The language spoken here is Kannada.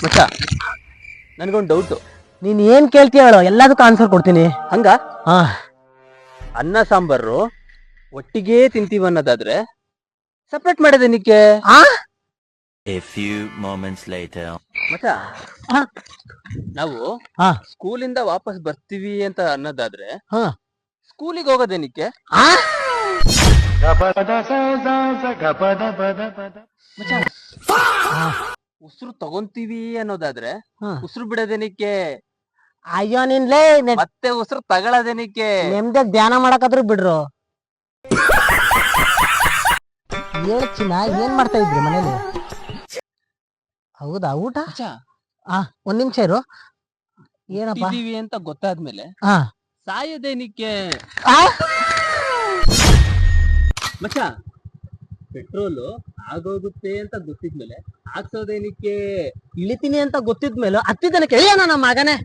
ಮಚ್ಚ, ನನ್ಗೊಂದು ಡೌಟು. ನೀನ್ ಏನ್ ಕೇಳ್ತೀಯ ಹೇಳು, ಎಲ್ಲದಕ್ಕೂ ಆನ್ಸರ್ ಕೊಡ್ತೀನಿ. ಹಂಗ ಹಾ, ಅನ್ನ ಸಾಂಬಾರು ಒಟ್ಟಿಗೆ ತಿಂತೀವಿ ಅನ್ನೋದಾದ್ರೆ separate ಮಾಡೋದೇನಿಕ್ಕೆ? A few moments later. ಮಚ್ಚ, ನಾವು ಸ್ಕೂಲಿಂದ ವಾಪಸ್ ಬರ್ತೀವಿ ಅಂತ ಅನ್ನೋದಾದ್ರೆ ಸ್ಕೂಲಿಗೆ ಹೋಗೋದೇನಿಕ್ಕೆ? ಉಸಿರು ತಗೊಂತೀವಿ ಅನ್ನೋದಾದ್ರೆ ಉಸಿರು ಬಿಡೋದೇನಿಕ್ಕೆ? ಅಯ್ಯೋ ನಿನ್ಲೇ, ಮತ್ತೆ ಉಸಿರು ತಗೊಳ್ಳೋದೇನಿಕ್ಕೆ? ನೆಮ್ಮದಿಯಾಗ ಧ್ಯಾನ ಮಾಡಕಾದ್ರೂ ಬಿಡ್ರು. ಚಿನ್ನ, ಏನ್ ಮಾಡ್ತಾ ಇದ್ರಿ ಮನೇಲಿ? ಹೌದಾ, ಊಟ? ಒಂದ್ ನಿಮಿಷ ಇರು. ಏನಪ್ಪ ಅಂತ ಗೊತ್ತಾದ್ಮೇಲೆ ಸಾಯೋದೇನಿಕ್ಕೆ? ಮಚ್ಚ, ಪೆಟ್ರೋಲು ಆಗೋಗುತ್ತೆ ಅಂತ ಗೊತ್ತಿದ್ಮೇಲೆ ಹಾಕ್ಸೋದೇನಿಕ್ಕೆ? ಇಳಿತೀನಿ ಅಂತ ಗೊತ್ತಿದ್ಮೇಲೆ ಹತ್ತಿದ್ದನಕ್ಕೆ. ಅಯ್ಯೋ ನನ್ನ ಮಗನೇ,